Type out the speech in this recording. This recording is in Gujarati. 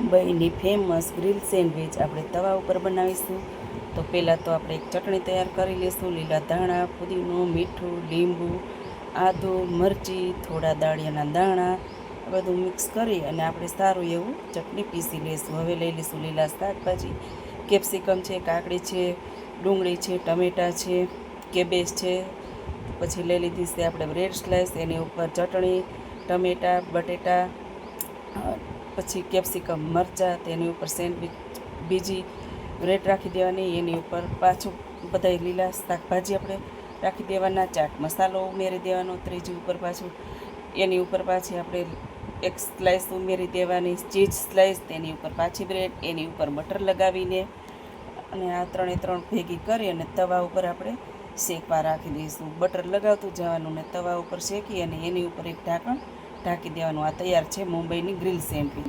મુંબઈની ફેમસ ગ્રીલ સેન્ડવિચ આપણે તવા ઉપર બનાવીશું. તો પહેલાં તો આપણે એક ચટણી તૈયાર કરી લઈશું. લીલા ધાણા, પુદીનો, મીઠું, લીંબુ, આદુ, મરચી, થોડા દાળિયાના દાણા, આ બધું મિક્સ કરી અને આપણે સારું એવું ચટણી પીસી લઈશું. હવે લઈ લઈશું લીલા શાકભાજી, કેપ્સિકમ છે, કાકડી છે, ડુંગળી છે, ટમેટાં છે, કેબેજ છે. પછી લઈ લીધી છે આપણે બ્રેડ સ્લાઈસ, એની ઉપર ચટણી, ટમેટાં, બટેટા, પછી કેપ્સિકમ, મરચાં, તેની ઉપર સેન્ડવિચ બીજી બ્રેડ રાખી દેવાની, એની ઉપર પાછું બધાય લીલા શાકભાજી આપણે રાખી દેવાના, ચાટ મસાલો ઉમેરી દેવાનો ત્રીજી ઉપર પાછું, એની ઉપર પાછી આપણે એક સ્લાઈસ ઉમેરી દેવાની ચીઝ સ્લાઈસ, તેની ઉપર પાછી બ્રેડ, એની ઉપર બટર લગાવીને અને આ ત્રણે ત્રણ ભેગી કરી અને તવા ઉપર આપણે શેકવા રાખી દઈશું. બટર લગાવતું જવાનું ને તવા ઉપર શેકી અને એની ઉપર એક ઢાંકણ ઢાંકી દેવાનું. આ તૈયાર છે મુંબઈની ગ્રીલ સેન્ડવિચ.